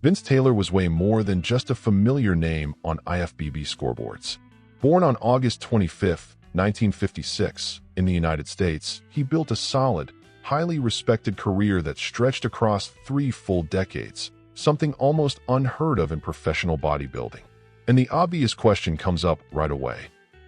Vince Taylor was way more than just a familiar name on IFBB scoreboards. Born on August 25, 1956, in the United States, he built a solid, highly respected career that stretched across 3 full decades, something almost unheard of in professional bodybuilding. And the obvious question comes up right away.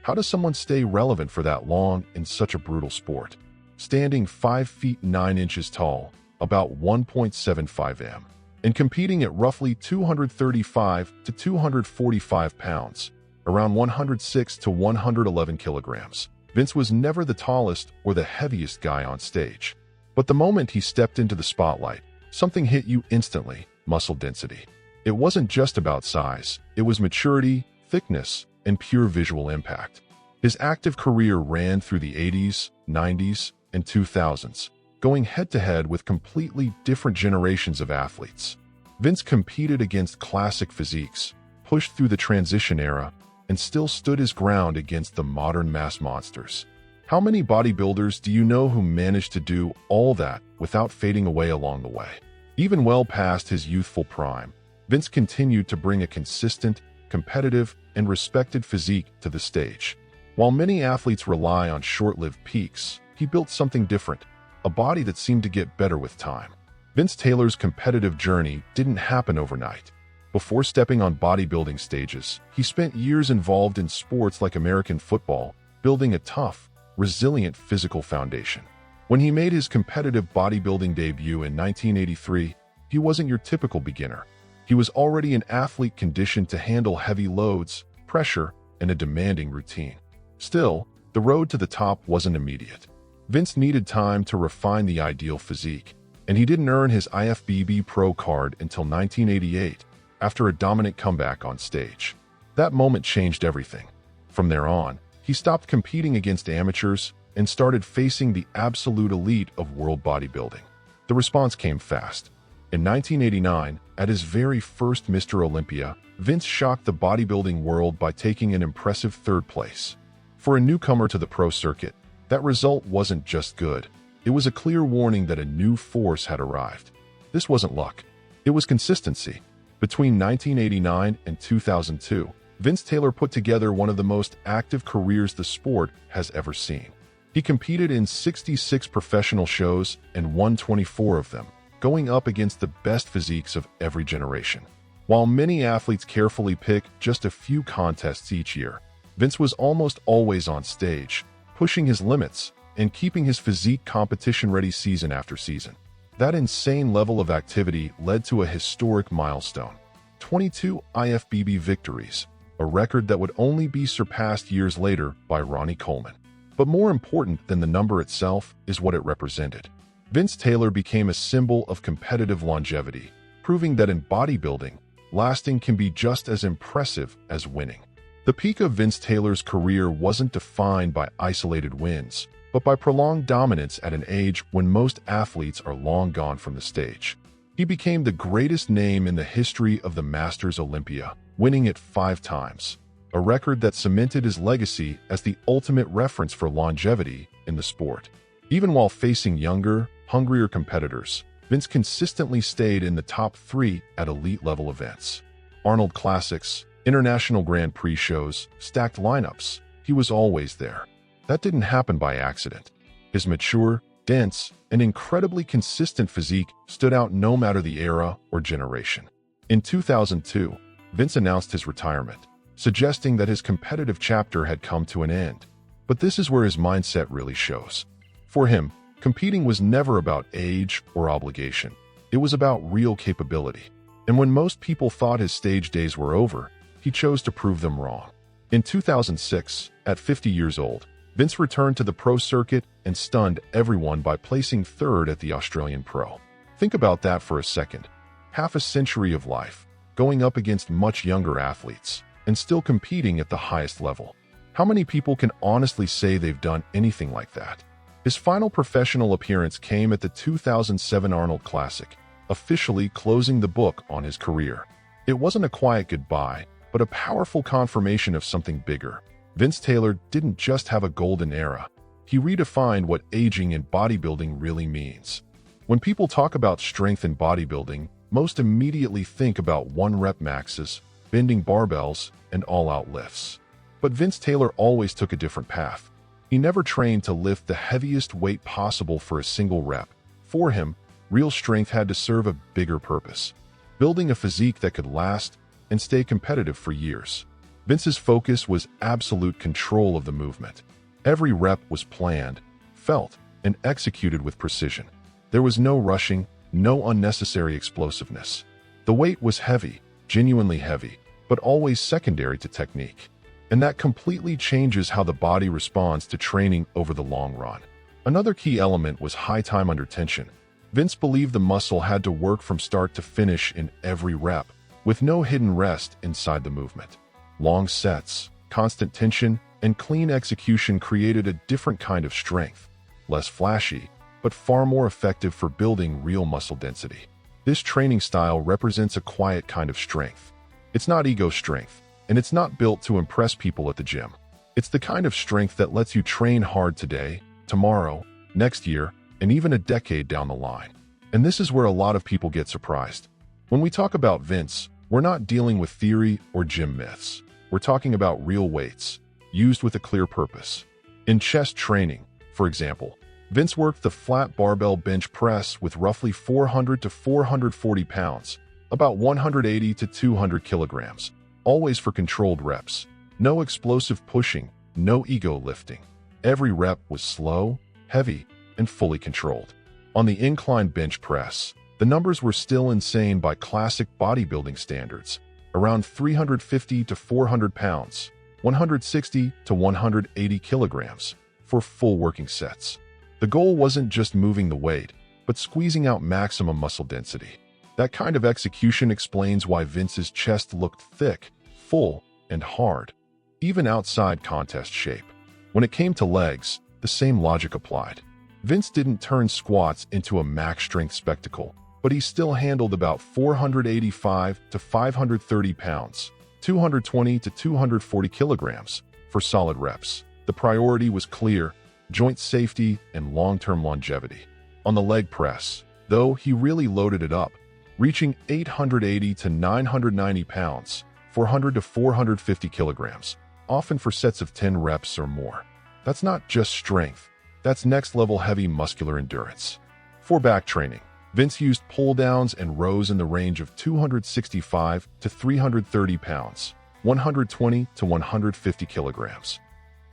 How does someone stay relevant for that long in such a brutal sport? Standing 5 feet 9 inches tall, about 1.75 m, and competing at roughly 235 to 245 pounds, around 106 to 111 kilograms. Vince was never the tallest or the heaviest guy on stage. But the moment he stepped into the spotlight, something hit you instantly: muscle density. It wasn't just about size, it was maturity, thickness, and pure visual impact. His active career ran through the 80s, 90s, and 2000s, going head-to-head with completely different generations of athletes. Vince competed against classic physiques, pushed through the transition era, and still stood his ground against the modern mass monsters. How many bodybuilders do you know who managed to do all that without fading away along the way? Even well past his youthful prime, Vince continued to bring a consistent, competitive, and respected physique to the stage. While many athletes rely on short-lived peaks, he built something different, a body that seemed to get better with time. Vince Taylor's competitive journey didn't happen overnight. Before stepping on bodybuilding stages, he spent years involved in sports like American football, building a tough, resilient physical foundation. When he made his competitive bodybuilding debut in 1983, he wasn't your typical beginner. He was already an athlete conditioned to handle heavy loads, pressure, and a demanding routine. Still, the road to the top wasn't immediate. Vince needed time to refine the ideal physique, and he didn't earn his IFBB Pro card until 1988, after a dominant comeback on stage. That moment changed everything. From there on, he stopped competing against amateurs and started facing the absolute elite of world bodybuilding. The response came fast. In 1989, at his very first Mr. Olympia, Vince shocked the bodybuilding world by taking an impressive 3rd place. For a newcomer to the pro circuit, that result wasn't just good. It was a clear warning that a new force had arrived. This wasn't luck. It was consistency. Between 1989 and 2002, Vince Taylor put together one of the most active careers the sport has ever seen. He competed in 66 professional shows and won 24 of them, going up against the best physiques of every generation. While many athletes carefully pick just a few contests each year, Vince was almost always on stage, pushing his limits and keeping his physique competition-ready season after season. That insane level of activity led to a historic milestone: 22 IFBB victories, a record that would only be surpassed years later by Ronnie Coleman. But more important than the number itself is what it represented. Vince Taylor became a symbol of competitive longevity, proving that in bodybuilding, lasting can be just as impressive as winning. The peak of Vince Taylor's career wasn't defined by isolated wins, but by prolonged dominance at an age when most athletes are long gone from the stage. He became the greatest name in the history of the Masters Olympia, winning it 5 times, a record that cemented his legacy as the ultimate reference for longevity in the sport. Even while facing younger, hungrier competitors, Vince consistently stayed in the top 3 at elite-level events. Arnold Classics, International Grand Prix shows, stacked lineups. He was always there. That didn't happen by accident. His mature, dense, and incredibly consistent physique stood out no matter the era or generation. In 2002, Vince announced his retirement, suggesting that his competitive chapter had come to an end. But this is where his mindset really shows. For him, competing was never about age or obligation. It was about real capability. And when most people thought his stage days were over, he chose to prove them wrong. In 2006, at 50 years old, Vince returned to the pro circuit and stunned everyone by placing 3rd at the Australian Pro. Think about that for a second. Half a century of life, going up against much younger athletes, and still competing at the highest level. How many people can honestly say they've done anything like that? His final professional appearance came at the 2007 Arnold Classic, officially closing the book on his career. It wasn't a quiet goodbye, but a powerful confirmation of something bigger. Vince Taylor didn't just have a golden era. He redefined what aging in bodybuilding really means. When people talk about strength in bodybuilding, most immediately think about one-rep maxes, bending barbells, and all-out lifts. But Vince Taylor always took a different path. He never trained to lift the heaviest weight possible for a single rep. For him, real strength had to serve a bigger purpose, building a physique that could last and stay competitive for years. Vince's focus was absolute control of the movement. Every rep was planned, felt, and executed with precision. There was no rushing, no unnecessary explosiveness. The weight was heavy, genuinely heavy, but always secondary to technique. And that completely changes how the body responds to training over the long run. Another key element was high time under tension. Vince believed the muscle had to work from start to finish in every rep, with no hidden rest inside the movement. Long sets, constant tension, and clean execution created a different kind of strength, less flashy, but far more effective for building real muscle density. This training style represents a quiet kind of strength. It's not ego strength, and it's not built to impress people at the gym. It's the kind of strength that lets you train hard today, tomorrow, next year, and even a decade down the line. And this is where a lot of people get surprised. When we talk about Vince, we're not dealing with theory or gym myths. We're talking about real weights, used with a clear purpose. In chest training, for example, Vince worked the flat barbell bench press with roughly 400 to 440 pounds, about 180 to 200 kilograms, always for controlled reps. No explosive pushing, no ego lifting. Every rep was slow, heavy, and fully controlled. On the incline bench press, the numbers were still insane by classic bodybuilding standards, around 350 to 400 pounds, 160 to 180 kilograms, for full working sets. The goal wasn't just moving the weight, but squeezing out maximum muscle density. That kind of execution explains why Vince's chest looked thick, full, and hard, even outside contest shape. When it came to legs, the same logic applied. Vince didn't turn squats into a max strength spectacle, but he still handled about 485 to 530 pounds, 220 to 240 kilograms, for solid reps. The priority was clear: joint safety and long-term longevity. On the leg press, though, he really loaded it up, reaching 880 to 990 pounds, 400 to 450 kilograms, often for sets of 10 reps or more. That's not just strength, that's next-level heavy muscular endurance. For back training, Vince used pull-downs and rows in the range of 265 to 330 pounds, 120 to 150 kilograms.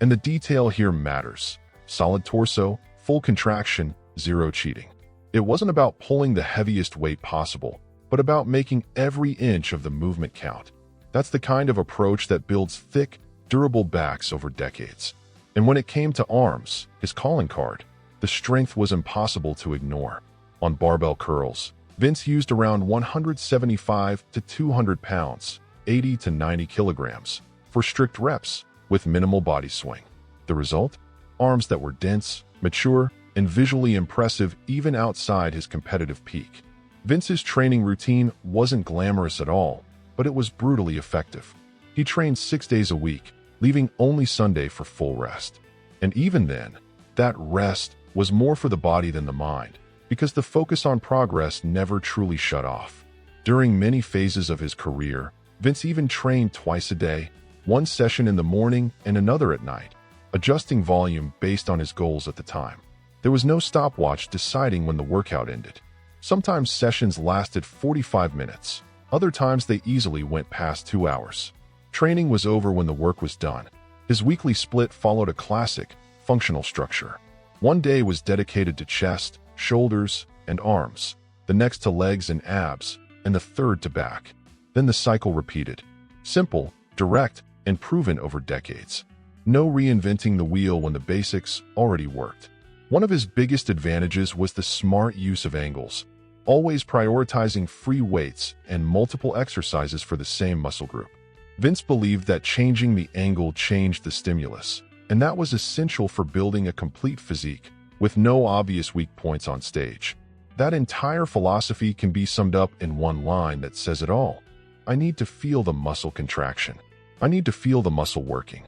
And the detail here matters. Solid torso, full contraction, zero cheating. It wasn't about pulling the heaviest weight possible, but about making every inch of the movement count. That's the kind of approach that builds thick, durable backs over decades. And when it came to arms, his calling card, the strength was impossible to ignore. On barbell curls, Vince used around 175 to 200 pounds, 80 to 90 kilograms, for strict reps with minimal body swing. The result? Arms that were dense, mature, and visually impressive even outside his competitive peak. Vince's training routine wasn't glamorous at all, but it was brutally effective. He trained 6 days a week, leaving only Sunday for full rest. And even then, that rest was more for the body than the mind, because the focus on progress never truly shut off. During many phases of his career, Vince even trained twice a day, one session in the morning and another at night, adjusting volume based on his goals at the time. There was no stopwatch deciding when the workout ended. Sometimes sessions lasted 45 minutes. Other times they easily went past 2 hours. Training was over when the work was done. His weekly split followed a classic, functional structure. One day was dedicated to chest, shoulders, and arms, the next to legs and abs, and the third to back. Then the cycle repeated. Simple, direct, and proven over decades. No reinventing the wheel when the basics already worked. One of his biggest advantages was the smart use of angles, always prioritizing free weights and multiple exercises for the same muscle group. Vince believed that changing the angle changed the stimulus, and that was essential for building a complete physique, with no obvious weak points on stage. That entire philosophy can be summed up in one line that says it all. I need to feel the muscle contraction. I need to feel the muscle working.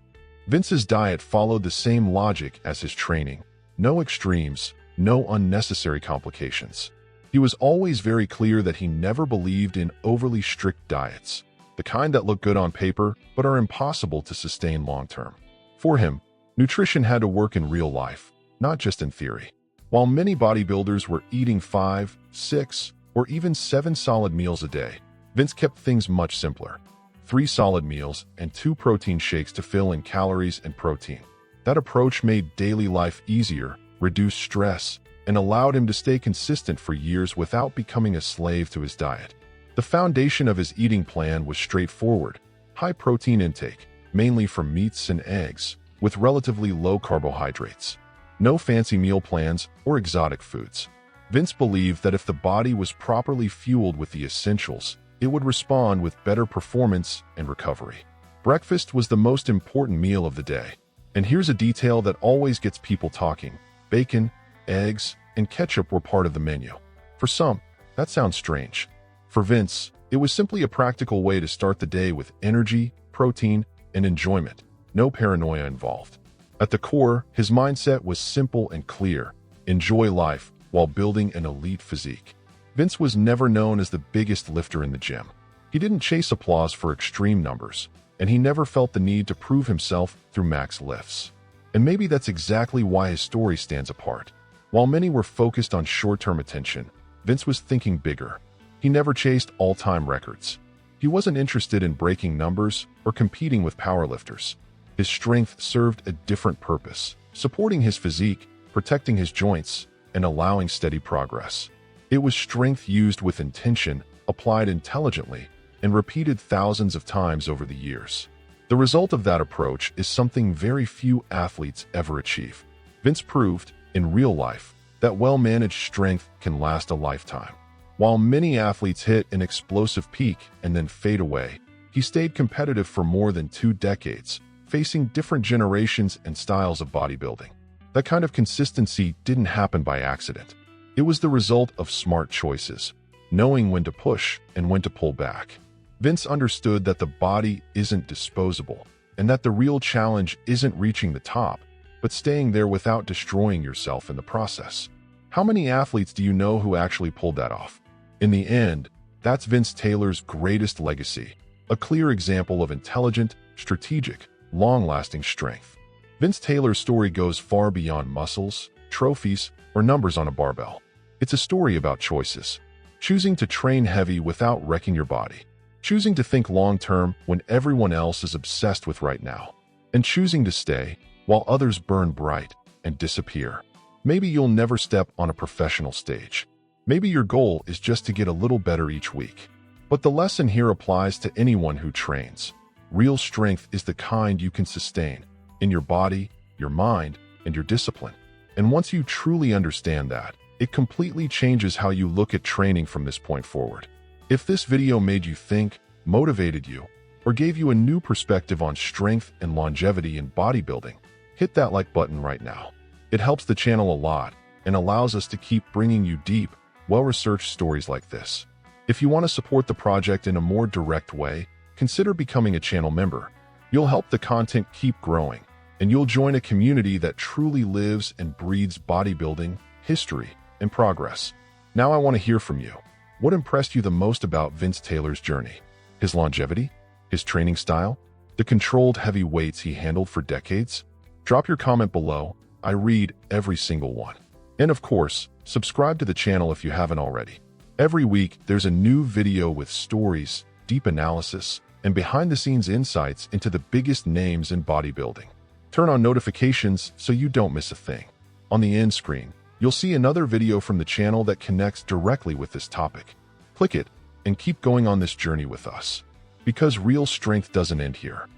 Vince's diet followed the same logic as his training. No extremes, no unnecessary complications. He was always very clear that he never believed in overly strict diets, the kind that look good on paper but are impossible to sustain long-term. For him, nutrition had to work in real life, not just in theory. While many bodybuilders were eating 5, 6, or even 7 solid meals a day, Vince kept things much simpler. 3 solid meals and 2 protein shakes to fill in calories and protein. That approach made daily life easier, reduced stress, and allowed him to stay consistent for years without becoming a slave to his diet. The foundation of his eating plan was straightforward: high protein intake, mainly from meats and eggs, with relatively low carbohydrates. No fancy meal plans or exotic foods. Vince believed that if the body was properly fueled with the essentials, it would respond with better performance and recovery. Breakfast was the most important meal of the day. And here's a detail that always gets people talking: bacon, eggs, and ketchup were part of the menu. For some, that sounds strange. For Vince, it was simply a practical way to start the day with energy, protein, and enjoyment. No paranoia involved. At the core, his mindset was simple and clear: enjoy life while building an elite physique. Vince was never known as the biggest lifter in the gym. He didn't chase applause for extreme numbers, and he never felt the need to prove himself through max lifts. And maybe that's exactly why his story stands apart. While many were focused on short-term attention, Vince was thinking bigger. He never chased all-time records. He wasn't interested in breaking numbers or competing with powerlifters. His strength served a different purpose: supporting his physique, protecting his joints, and allowing steady progress. It was strength used with intention, applied intelligently, and repeated thousands of times over the years. The result of that approach is something very few athletes ever achieve. Vince proved, in real life, that well-managed strength can last a lifetime. While many athletes hit an explosive peak and then fade away, he stayed competitive for more than 2 decades, facing different generations and styles of bodybuilding. That kind of consistency didn't happen by accident. It was the result of smart choices, knowing when to push and when to pull back. Vince understood that the body isn't disposable, and that the real challenge isn't reaching the top, but staying there without destroying yourself in the process. How many athletes do you know who actually pulled that off? In the end, that's Vince Taylor's greatest legacy, a clear example of intelligent, strategic, long-lasting strength. Vince Taylor's story goes far beyond muscles, trophies, or numbers on a barbell. It's a story about choices. Choosing to train heavy without wrecking your body. Choosing to think long-term when everyone else is obsessed with right now. And choosing to stay while others burn bright and disappear. Maybe you'll never step on a professional stage. Maybe your goal is just to get a little better each week. But the lesson here applies to anyone who trains. Real strength is the kind you can sustain in your body, your mind, and your discipline. And once you truly understand that, it completely changes how you look at training from this point forward. If this video made you think, motivated you, or gave you a new perspective on strength and longevity in bodybuilding, hit that like button right now. It helps the channel a lot and allows us to keep bringing you deep, well-researched stories like this. If you want to support the project in a more direct way, consider becoming a channel member. You'll help the content keep growing, and you'll join a community that truly lives and breathes bodybuilding, history, and progress. Now I want to hear from you. What impressed you the most about Vince Taylor's journey? His longevity? His training style? The controlled heavy weights he handled for decades? Drop your comment below. I read every single one. And of course, subscribe to the channel if you haven't already. Every week, there's a new video with stories, deep analysis, and behind-the-scenes insights into the biggest names in bodybuilding. Turn on notifications so you don't miss a thing. On the end screen, you'll see another video from the channel that connects directly with this topic. Click it and keep going on this journey with us. Because real strength doesn't end here.